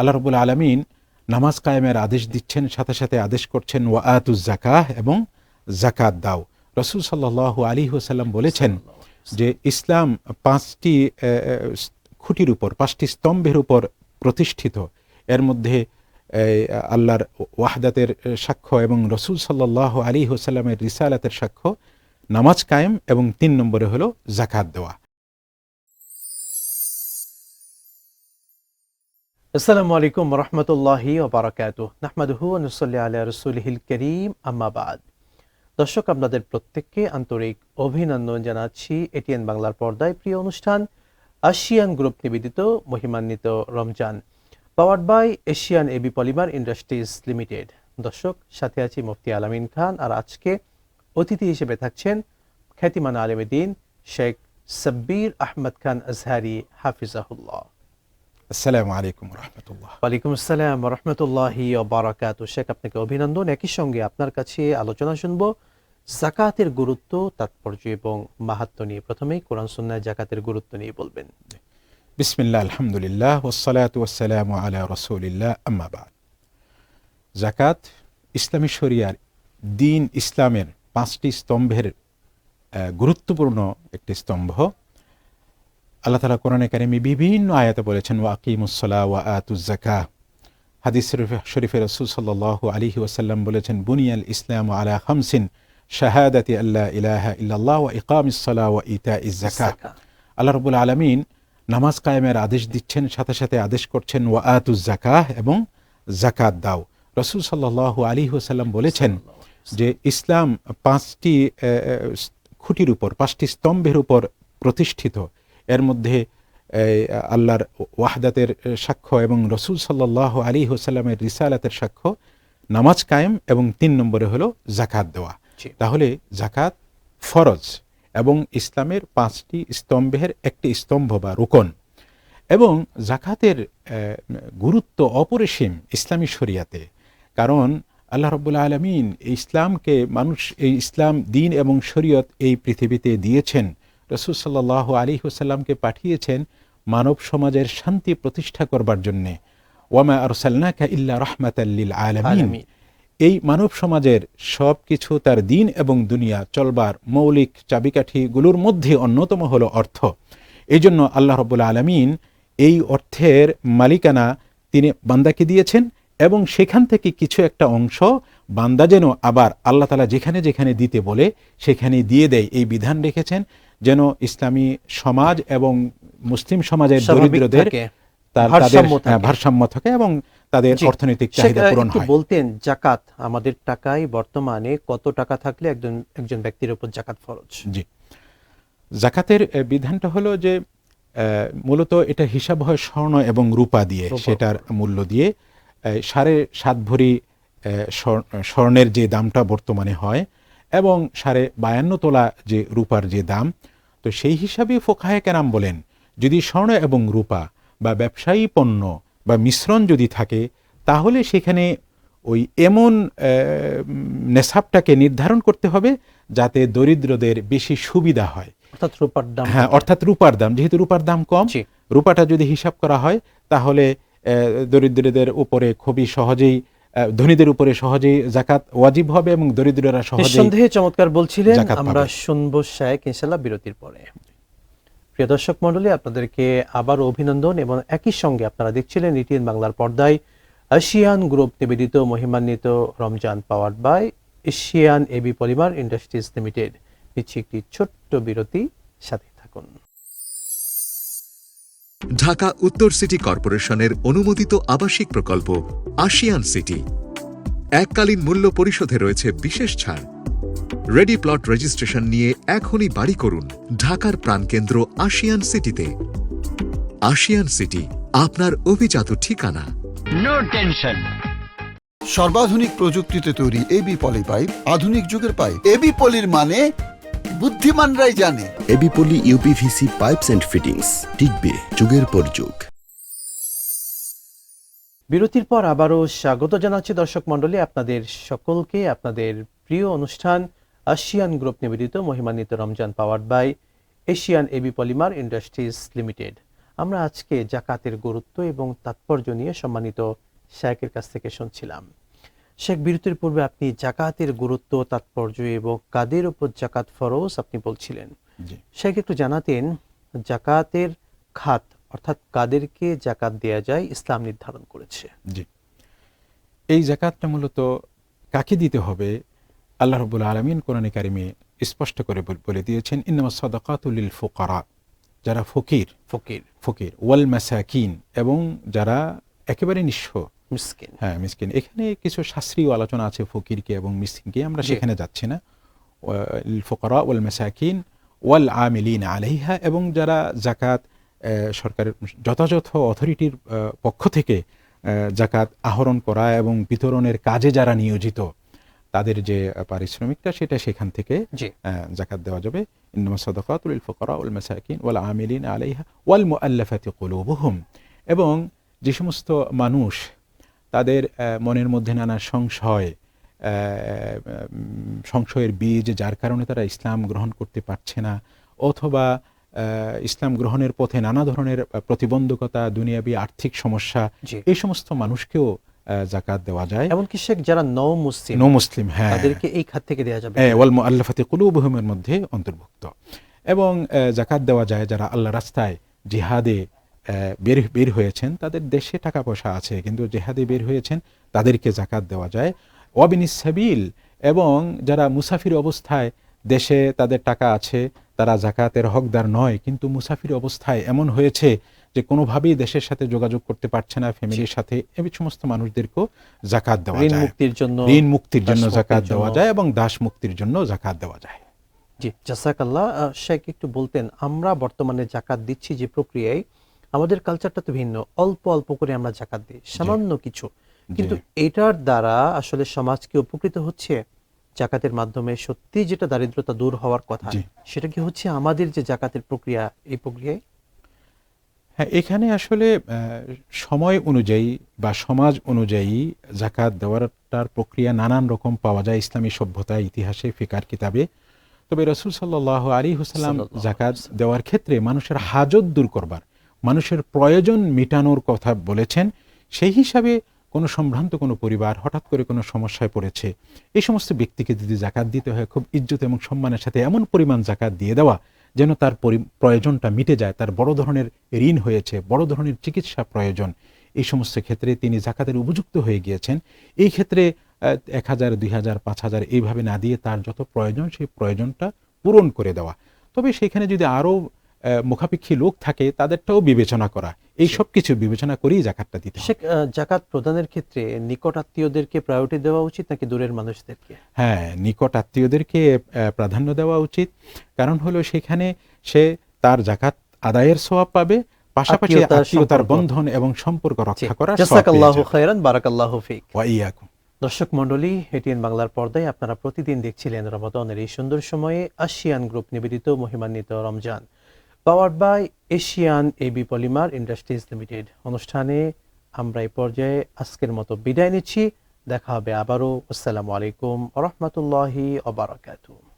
আল্লাহ রাব্বুল আলামিন নামাজ কায়েমের আদেশ দিচ্ছেন, সাথে সাথে আদেশ করছেন ওয়া আতুজ যাকাহ, এবং যাকাত দাও। রাসূল সাল্লাল্লাহু আলাইহি ওয়াসাল্লাম বলেছেন যে ইসলাম পাঁচটি খুঁটির উপর, পাঁচটি স্তম্ভের উপর প্রতিষ্ঠিত। এর মধ্যে আল্লাহর ওয়াহদাতের সাক্ষ্য এবং রাসূল সাল্লাল্লাহু আলাইহি ওয়াসাল্লামের রিসালাতের সাক্ষ্য, নামাজ কায়েম, এবং 3 নম্বরে হলো যাকাত দেওয়া। আসসালামু আলাইকুম ওয়া রাহমাতুল্লাহি ওয়া বারাকাতুহু। নাহমাদুহু ওয়া নুসাল্লি আলা রাসূলিহিল কারীম, আম্মা বাদ। দর্শক, আপনাদের প্রত্যেককে আন্তরিক অভিনন্দন জানাচ্ছি এটিএন বাংলার পর্দায় প্রিয় অনুষ্ঠান আসিয়ান গ্রুপ নিবেদিত মহিমান্বিত Ramzan, powered by Asian AB Polymer Industries Limited. দর্শক, সাথে আছি মুফতি আলামিন খান, আর আজকে অতিথি হিসেবে থাকছেন খ্যাতিমান আলেমে দ্বীন শেখ সাব্বির আহমদ খান আজহারি হাফিজাহুল্লাহ। আসসালামু আলাইকুম ওয়া রাহমাতুল্লাহ। ওয়ালাইকুম আসসালাম ওয়া রাহমাতুল্লাহি ওয়া বারাকাতুহু। শেখ, আপনাকে অভিনন্দন। একই সঙ্গে আপনার কাছে আলোচনা শুনবো যাকাতের গুরুত্ব, তাৎপর্য এবং মাহাত্ম্য নিয়ে। প্রথমেই কোরআন সুন্নাহ যাকাতের গুরুত্ব নিয়ে বলবেন। বিসমিল্লাহ, আলহামদুলিল্লাহ, ওয়াসসালাতু ওয়াসসালামু আলা রাসূলিল্লাহ, আম্মা বাদ। যাকাত ইসলামী শরিয়ার, দ্বীন ইসলামের 5টি স্তম্ভের গুরুত্বপূর্ণ একটি স্তম্ভ। আল্লাহ তাআলা কোরআনে কারিমে বিভিন্ন আয়াতে বলেছেন ওয়া আকিমুস-সালাহ ওয়া আতুজ যাকাহ। হাদিস শরীফে রাসূল সাল্লাল্লাহু আলাইহি ওয়াসাল্লাম বলেছেন বুনিয়াল ইসলামু আলা খামসিন শাহাদাতি আল্লা ইলাহা ইল্লাল্লাহ ওয়া ইকামিস-সালাহ ওয়া ইতাইজ যাকাহ। আল্লাহ রাব্বুল আলামিন নামাজ কায়েমের আদেশ দিচ্ছেন, সাথে সাথে আদেশ করছেন ওয়া আতুজ যাকাহ, এবং যাকাত দাও। রাসূল সাল্লাল্লাহু আলাইহি ওয়াসাল্লাম বলেছেন যে ইসলাম 5টি খুঁটির উপর, 5টি স্তম্ভের উপর প্রতিষ্ঠিত। এর মধ্যে আল্লাহর ওয়াহদাতের সাক্ষ্য এবং রাসূল সাল্লাল্লাহু আলাইহি ওয়াসাল্লামের রিসালাতের সাক্ষ্য, নামাজ কায়েম, এবং 3 নম্বরে হলো যাকাত দেওয়া। তাহলে যাকাত ফরজ এবং ইসলামের 5টি স্তম্ভের একটি স্তম্ভ বা রুকন। এবং যাকাতের গুরুত্ব অপরিসীম ইসলামী শরিয়াতে, কারণ আল্লাহ রাব্বুল আলামিন ইসলামকে এই ইসলাম দ্বীন এবং শরীয়ত এই পৃথিবীতে দিয়েছেন। রাসূল সাল্লাল্লাহু আলাইহি ওয়াসাল্লামকে পাঠিয়েছেন মানব সমাজের শান্তি প্রতিষ্ঠা করবার জন্যে। ওয়ামা আরসালনাকা ইল্লা রাহমাতাল লিল আলামিন। এই মানব সমাজের সব কিছু, তার দ্বীন এবং দুনিয়া চলবার মৌলিক চাবিকাঠিগুলোর মধ্যে অন্যতম হলো অর্থ। এই জন্য আল্লাহ রাব্বুল আলামিন এই অর্থের মালিকানা তিনি বান্দাকে দিয়েছেন, এবং সেখান থেকে কিছু একটা অংশ বান্দা যেন আবার আল্লাহ তাআলা যেখানে যেখানে দিতে বলে সেখানে দিয়ে দেয়, এই বিধান রেখেছেন, যেন ইসলামী সমাজ এবং মুসলিম সমাজের দরিদ্রদের ভারসাম্য থাকে এবং তাদের অর্থনৈতিক চাহিদা পূরণ হয়। বলতেন, যাকাত আমাদের টাকায় বর্তমানে কত টাকা থাকলে একজন ব্যক্তির উপর যাকাত ফরজ? জি, যাকাতের বিধানটা হলো যে মূলত এটা হিসাব হয় স্বর্ণ এবং রূপা দিয়ে, সেটার মূল্য দিয়ে 7.5 ভরি স্বর্ণের যে দামটা বর্তমানে হয়, এবং 52.5 তোলা যে রূপার যে দাম। তো সেই হিসাবে ফোকাহে কেরাম বলেন, যদি স্বর্ণ এবং রূপা বা ব্যবসায়ী পণ্য বা মিশ্রণ যদি থাকে, তাহলে সেখানে ওই এমন নেশাবটাকে নির্ধারণ করতে হবে যাতে দরিদ্রদের বেশি সুবিধা হয়। অর্থাৎ রূপার দাম, অর্থাৎ রূপার দাম, যেহেতু রূপার দাম কম, রূপাটা যদি হিসাব করা হয় তাহলে দরিদ্রদের উপরে খুবই সহজেই, ধনীদের উপরে সহজেই যাকাত ওয়াজিব হবে এবং দরিদ্ররা সহজেই। নিঃসন্দেহে চমৎকার বলছিলেন। আমরা শুনবো শেখ ইনশাআল্লাহ বিরতির পরে। প্রিয় দর্শক মণ্ডলী, আপনাদেরকে আবার অভিনন্দন, এবং একই সঙ্গে আপনারা দেখছিলেন এটিএন বাংলার পর্দায় আসিয়ান গ্রুপ নিবেদিত মহিমান্বিত Ramzan, powered by Asian AB Polymer Industries Limited. নিচ্ছে একটি ছোট্ট বিরতি, সাথে থাকুন। ঢাকা উত্তর সিটি কর্পোরেশনের অনুমোদিত আবাসিক প্রকল্প আশিয়ান সিটি। এককালীন মূল্য পরিশোধে রয়েছে বিশেষ ছাড়। রেডি প্লট রেজিস্ট্রেশন নিয়ে এখনই বাড়ি করুন ঢাকার প্রাণকেন্দ্র আশিয়ান সিটিতে। আশিয়ান সিটি, আপনার অভিজাত ঠিকানা। No tension. সর্বাধুনিক প্রযুক্তিতে তৈরি এবি পলি পাইপ, আধুনিক যুগের পাইপ। এবি পলির মানে বুদ্ধিমানরাই জানে। AB Poly uPVC pipes and fittings, টিকবে যুগের পর যুগ। বিরতির পর আবারও স্বাগত জানাচ্ছি দর্শক মণ্ডলী আপনাদের সকলকে আপনাদের প্রিয় অনুষ্ঠান আসিয়ান গ্রুপ নিবেদিত মহিমান্বিত Ramzan, powered by Asian AB Polymer Industries Limited. আমরা আজকে জাকাতের গুরুত্ব এবং তাৎপর্য নিয়ে সম্মানিত শেখের কাছ থেকে শুনছিলাম। শেখ, বিরতির পূর্বে আপনি জাকাতের গুরুত্ব, তাৎপর্য এবং কাদের উপর জাকাত ফরজ আপনি বলছিলেন। জি শেখ, একটু জানাতেন জাকাতের খাত অর্থাৎ কাদেরকে জাকাত দেয়া যায় ইসলাম নির্ধারণ করেছে। জি এই যাকাতটা মূলত কাকে দিতে হবে আল্লাহ রাব্বুল আলামিন কোরআনে কারিমে স্পষ্ট করে বলে দিয়েছেন, ইন্নামাস সাদাকাতু লিল ফুকারা, যারা ফকির ফকির ওয়াল মাসাকিন, এবং যারা একেবারে নিঃস্ব, মিসকিন। হ্যাঁ মিসকিন। এখানে কিছু শাস্ত্রীয় আলোচনা আছে ফকিরকে এবং মিসকিনকে, আমরা জি। সেখানে যাচ্ছি না। লিল ফুকারা ওয়াল মাসাকিন ওয়াল আমিলিন আলাইহা, এবং যারা জাকাত সরকারের যথাযথ অথরিটির পক্ষ থেকে জাকাত আহরণ করা এবং বিতরণের কাজে যারা নিয়োজিত, তাদের যে পারিশ্রমিকটা সেটা সেখান থেকে জি। জাকাত দেওয়া যাবে। ইন্নামাস সাদাকাতু লিল ফুকারা ওয়াল মাসাকিন ওয়াল আমিলিন আলাইহা ওয়াল মুআল্লাফাতি কুলুবুহুম, এবং যে সমস্ত মানুষ তাদের মনের মধ্যে নানা সংশয়ের বীজ, যার কারণে তারা ইসলাম গ্রহণ করতে পারছে না, অথবা ইসলাম গ্রহণের পথে নানা ধরনের প্রতিবন্ধকতা, দুনিয়াবী আর্থিক সমস্যা, জি। এই সমস্ত মানুষকেও জাকাত দেওয়া যায়। এমনকি শেখ যারা নও মুসলিম, হ্যাঁ, তাদেরকে এই খাত থেকে দেয়া যাবে। ওয়াল মুআল্লাফাতি কুলুবুহুমের মধ্যে অন্তর্ভুক্ত। এবং জাকাত দেওয়া যায় যারা আল্লাহ রাস্তায় জিহাদে বের হয়েছেন, তাদের দেশে টাকা পয়সা আছে কিন্তু জিহাদে বের হয়েছেন, তাদেরকে জাকাত দেওয়া যায়। ওয়াবিনিস সাবিল, এবং যারা মুসাফির অবস্থায় দেশে তাদের টাকা আছে, তারা জাকাতের হকদার নয়, কিন্তু মুসাফির অবস্থায় এমন হয়েছে যে কোনোভাবেই দেশের সাথে যোগাযোগ করতে পারছে না, ফ্যামিলির সাথে, এই সমস্ত মানুষদেরকেও জাকাত দেওয়া যায়। ঋণ মুক্তির জন্য জাকাত দেওয়া যায় এবং দাস মুক্তির জন্য জাকাত দেওয়া যায়। জি, জাযাকাল্লাহ। শেখ, একটু বলতেন, আমরা বর্তমানে জাকাত দিচ্ছি যে প্রক্রিয়ায়, আমাদের কালচারটা তো ভিন্ন, অল্প অল্প করে আমরা জাকাত দিই, সামান্য কিছু, কিন্তু এটার দ্বারা আসলে সমাজ কি উপকৃত হচ্ছে? জাকাতের মাধ্যমে সত্যি যেটা দারিদ্রতা দূর হওয়ার কথা, সেটা কি হচ্ছে আমাদের যে জাকাতের প্রক্রিয়া, এই প্রক্রিয়ায়? হ্যাঁ, এখানে আসলে সময় অনুযায়ী বা সমাজ অনুযায়ী জাকাত দেওয়ারটার প্রক্রিয়া নানান রকম পাওয়া যায় ইসলামী সভ্যতায়, ইতিহাসে, ফিকার কিতাবে। তবে রাসূল সাল্লাল্লাহু আলাইহি ওয়াসাল্লাম জাকাত দেওয়ার ক্ষেত্রে মানুষের হাজত দূর করবার, মানুষের প্রয়োজন মেটানোর কথা বলেছেন। সেই হিসাবে কোনো সম্ভ্রান্ত কোনো পরিবার হঠাৎ করে কোনো সমস্যায় পড়েছে, এই সমস্ত ব্যক্তিকে যদি জাকাত দিতে হয়, খুব ইজ্জত এবং সম্মানের সাথে এমন পরিমাণ জাকাত দিয়ে দেওয়া যেন তার প্রয়োজনটা মিটে যায়। তার বড় ধরনের ঋণ হয়েছে, বড় ধরনের চিকিৎসা প্রয়োজন, এই সমস্ত ক্ষেত্রে তিনি জাকাতের উপযুক্ত হয়ে গিয়েছেন। এই ক্ষেত্রে 1000, 2000, 5000 এইভাবে না দিয়ে তার যত প্রয়োজন সেই প্রয়োজনটা পূরণ করে দেওয়া। তবে সেখানে যদি আরও মুখাপেক্ষী লোক থাকে, তাদেরটাও বিবেচনা করা, এই সব কিছু বিবেচনা করেই জাকাতটা দিতে হবে। জাকাত প্রদানের ক্ষেত্রে নিকট আত্মীয়দেরকে প্রায়োরিটি দেওয়া উচিত নাকি দূরের মানুষদেরকে? হ্যাঁ, নিকট আত্মীয়দেরকে প্রাধান্য দেওয়া উচিত। কারণ হলো সেখানে সে তার জাকাত আদায়ের সওয়াব পাবে, পাশাপাশি আত্মীয়তার বন্ধন এবং সম্পর্ক রক্ষা করার সওয়াব। জাযাকাল্লাহু খায়রান, বারাকাল্লাহু ফিক। ওয়া ইয়াকুম। দর্শক মণ্ডলী, এটিএন বাংলার পর্দায় আপনারা প্রতিদিন দেখছিলেন রমাদানের এই সুন্দর সময়ে আসিয়ান গ্রুপ নিবেদিত মহিমান্বিত Ramzan, powered by Asian AB Polymer Industries Limited অনুষ্ঠানে আমরা এই পর্যায়ে আজকের মতো বিদায় নিচ্ছি। দেখা হবে আবারও। আসসালামু আলাইকুম ওয়া রাহমাতুল্লাহি ওয়া বারাকাতুহু।